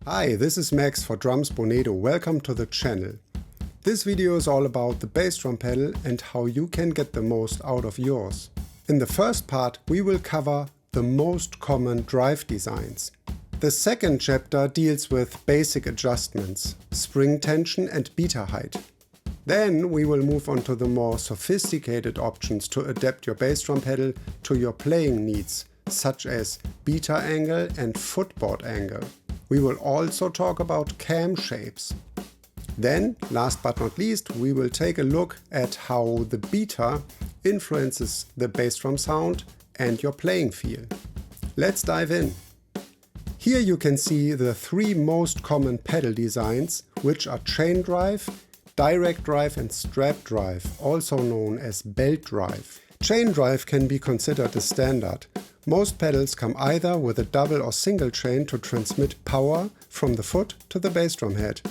Hi, this is Max for Drums Bonedo. Welcome to the channel. This video is all about the bass drum pedal and how you can get the most out of yours. In the first part we will cover the most common drive designs. The second chapter deals with basic adjustments, spring tension and beta height. Then we will move on to the more sophisticated options to adapt your bass drum pedal to your playing needs, such as beta angle and footboard angle. We will also talk about cam shapes. Then, last but not least, we will take a look at how the beta influences the bass drum sound and your playing feel. Let's dive in. Here you can see the three most common pedal designs, which are chain drive, direct drive and strap drive, also known as belt drive. Chain drive can be considered a standard. Most pedals come either with a double or single chain to transmit power from the foot to the bass drum head.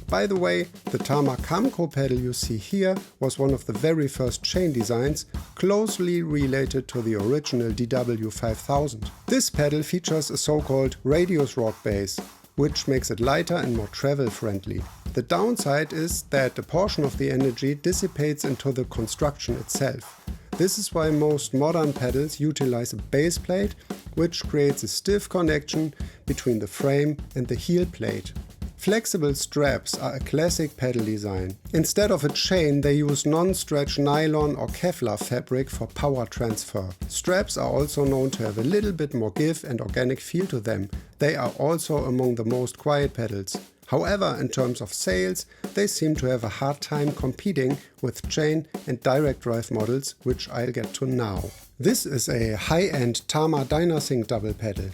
By the way, the Tama Camco pedal you see here was one of the very first chain designs, closely related to the original DW5000. This pedal features a so-called radius rod base, which makes it lighter and more travel friendly. The downside is that a portion of the energy dissipates into the construction itself. This is why most modern pedals utilize a base plate, which creates a stiff connection between the frame and the heel plate. Flexible straps are a classic pedal design. Instead of a chain, they use non-stretch nylon or Kevlar fabric for power transfer. Straps are also known to have a little bit more give and organic feel to them. They are also among the most quiet pedals. However, in terms of sales, they seem to have a hard time competing with chain and direct drive models, which I'll get to now. This is a high-end Tama Dyna-Sync double pedal.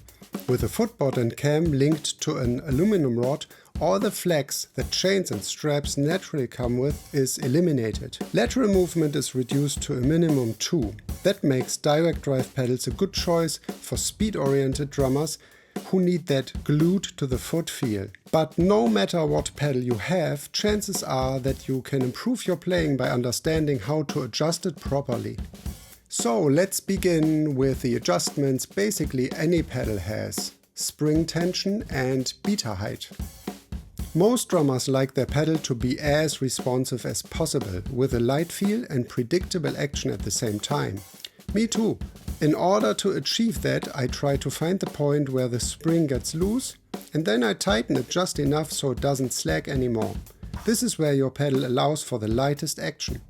With a footboard and cam linked to an aluminum rod, all the flex that chains and straps naturally come with is eliminated. Lateral movement is reduced to a minimum 2. That makes direct drive pedals a good choice for speed-oriented drummers who need that glued to the foot feel. But no matter what pedal you have, chances are that you can improve your playing by understanding how to adjust it properly. So let's begin with the adjustments basically any pedal has: spring tension and beta height. Most drummers like their pedal to be as responsive as possible, with a light feel and predictable action at the same time. Me too. In order to achieve that, I try to find the point where the spring gets loose, and then I tighten it just enough so it doesn't slack anymore. This is where your pedal allows for the lightest action.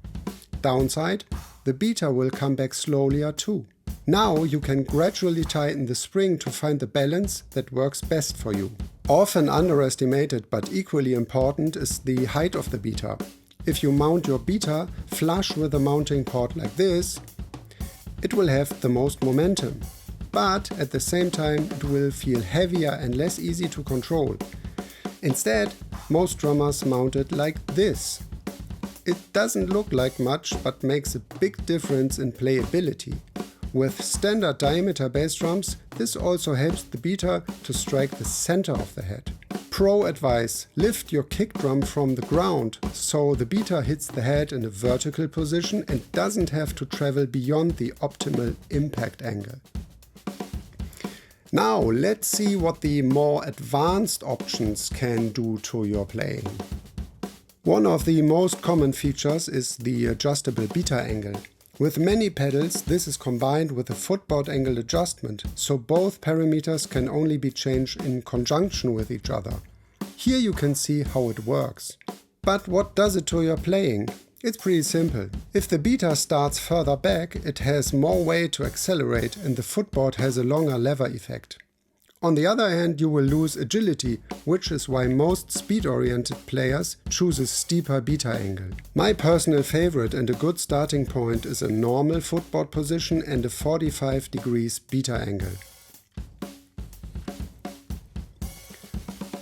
Downside: the beta will come back slowlier too. Now you can gradually tighten the spring to find the balance that works best for you. Often underestimated but equally important is the height of the beta. If you mount your beta flush with a mounting port like this, it will have the most momentum, but at the same time it will feel heavier and less easy to control. Instead, most drummers mount it like this. It doesn't look like much, but makes a big difference in playability. With standard diameter bass drums, this also helps the beta to strike the center of the head. Pro advice: lift your kick drum from the ground so the beta hits the head in a vertical position and doesn't have to travel beyond the optimal impact angle. Now let's see what the more advanced options can do to your playing. One of the most common features is the adjustable beta angle. With many pedals, this is combined with a footboard angle adjustment, so both parameters can only be changed in conjunction with each other. Here you can see how it works. But what does it to your playing? It's pretty simple. If the beta starts further back, it has more way to accelerate and the footboard has a longer lever effect. On the other hand, you will lose agility, which is why most speed-oriented players choose a steeper beta angle. My personal favorite and a good starting point is a normal footboard position and a 45 degrees beta angle.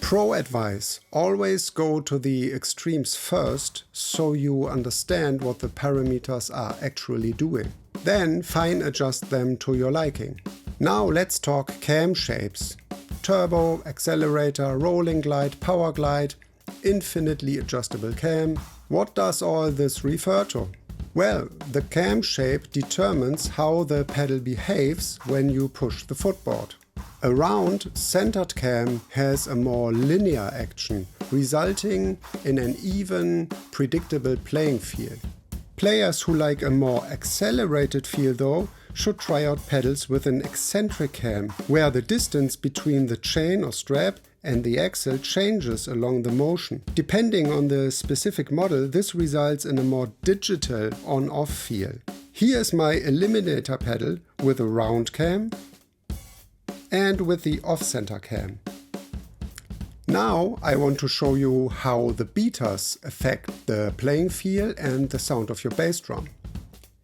Pro advice: always go to the extremes first so you understand what the parameters are actually doing. Then fine adjust them to your liking. Now let's talk cam shapes. Turbo, accelerator, rolling glide, power glide, infinitely adjustable cam. What does all this refer to? Well, the cam shape determines how the pedal behaves when you push the footboard. A round, centered cam has a more linear action, resulting in an even, predictable playing feel. Players who like a more accelerated feel though should try out pedals with an eccentric cam, where the distance between the chain or strap and the axle changes along the motion. Depending on the specific model, this results in a more digital on-off feel. Here is my Eliminator pedal with a round cam and with the off-center cam. Now I want to show you how the beaters affect the playing feel and the sound of your bass drum.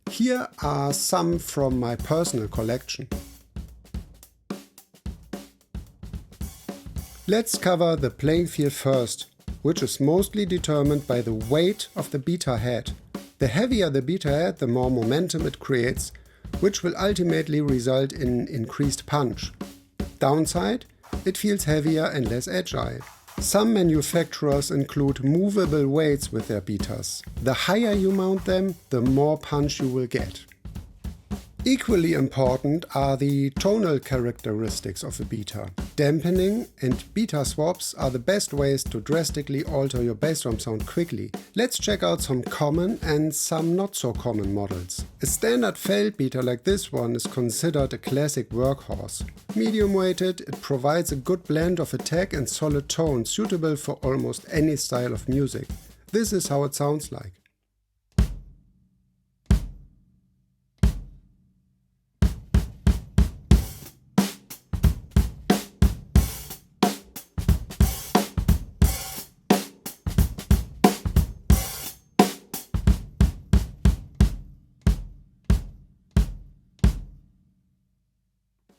Here are some from my personal collection. Let's cover the playing feel first, which is mostly determined by the weight of the beater head. The heavier the beater head, the more momentum it creates, which will ultimately result in increased punch. Downside, it feels heavier and less agile. Some manufacturers include movable weights with their beaters. The higher you mount them, the more punch you will get. Equally important are the tonal characteristics of a beater. Dampening and beater swaps are the best ways to drastically alter your bass drum sound quickly. Let's check out some common and some not so common models. A standard felt beater like this one is considered a classic workhorse. Medium weighted, it provides a good blend of attack and solid tone suitable for almost any style of music. This is how it sounds like.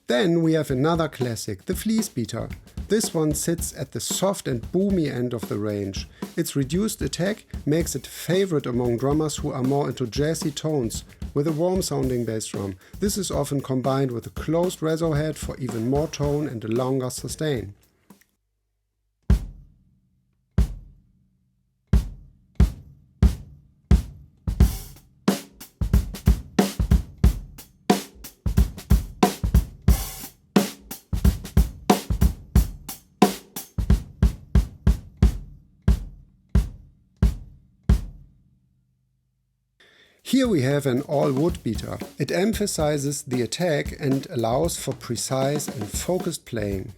Then we have another classic, the Fleece beater. This one sits at the soft and boomy end of the range. Its reduced attack makes it a favorite among drummers who are more into jazzy tones with a warm sounding bass drum. This is often combined with a closed reso head for even more tone and a longer sustain. Here we have an all-wood beater. It emphasizes the attack and allows for precise and focused playing.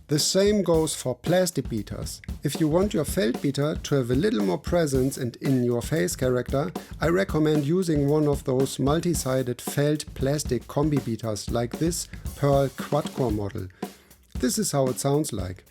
The same goes for plastic beaters. If you want your felt beater to have a little more presence and in-your-face character, I recommend using one of those multi-sided felt plastic combi beaters like this Pearl quad-core model. This is how it sounds like.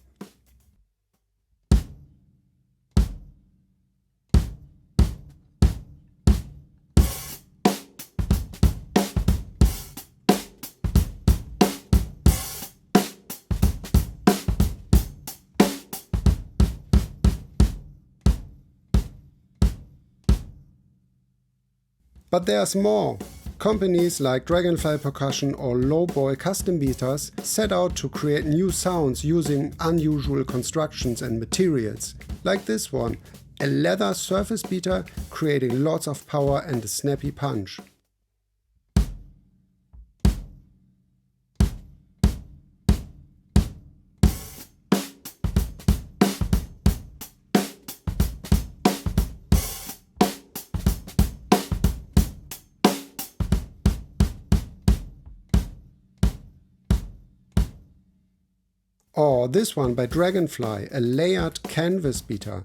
But there's more. Companies like Dragonfly Percussion or Lowboy custom beaters set out to create new sounds using unusual constructions and materials. Like this one, a leather surface beater creating lots of power and a snappy punch. Or this one by Dragonfly, a layered canvas beater.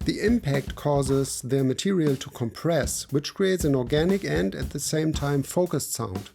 The impact causes their material to compress, which creates an organic and at the same time focused sound.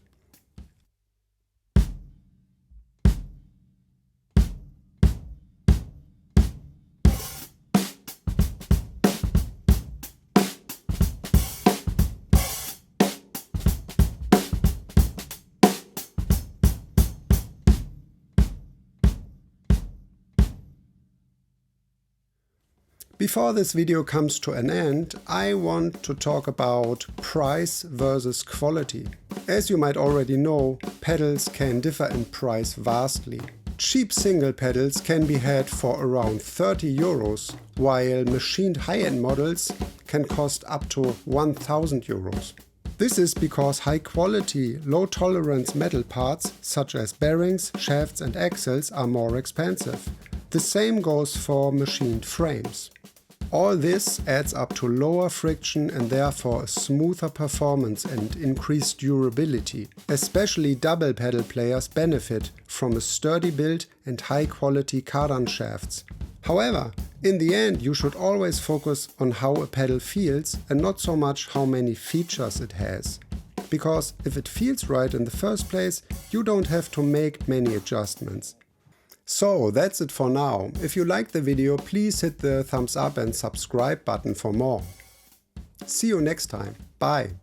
Before this video comes to an end, I want to talk about price versus quality. As you might already know, pedals can differ in price vastly. Cheap single pedals can be had for around 30 euros, while machined high-end models can cost up to 1000 euros. This is because high-quality, low-tolerance metal parts such as bearings, shafts and axles are more expensive. The same goes for machined frames. All this adds up to lower friction and therefore a smoother performance and increased durability. Especially double pedal players benefit from a sturdy build and high quality cardan shafts. However, in the end you should always focus on how a pedal feels and not so much how many features it has. Because if it feels right in the first place, you don't have to make many adjustments. So that's it for now. If you liked the video, please hit the thumbs up and subscribe button for more. See you next time. Bye.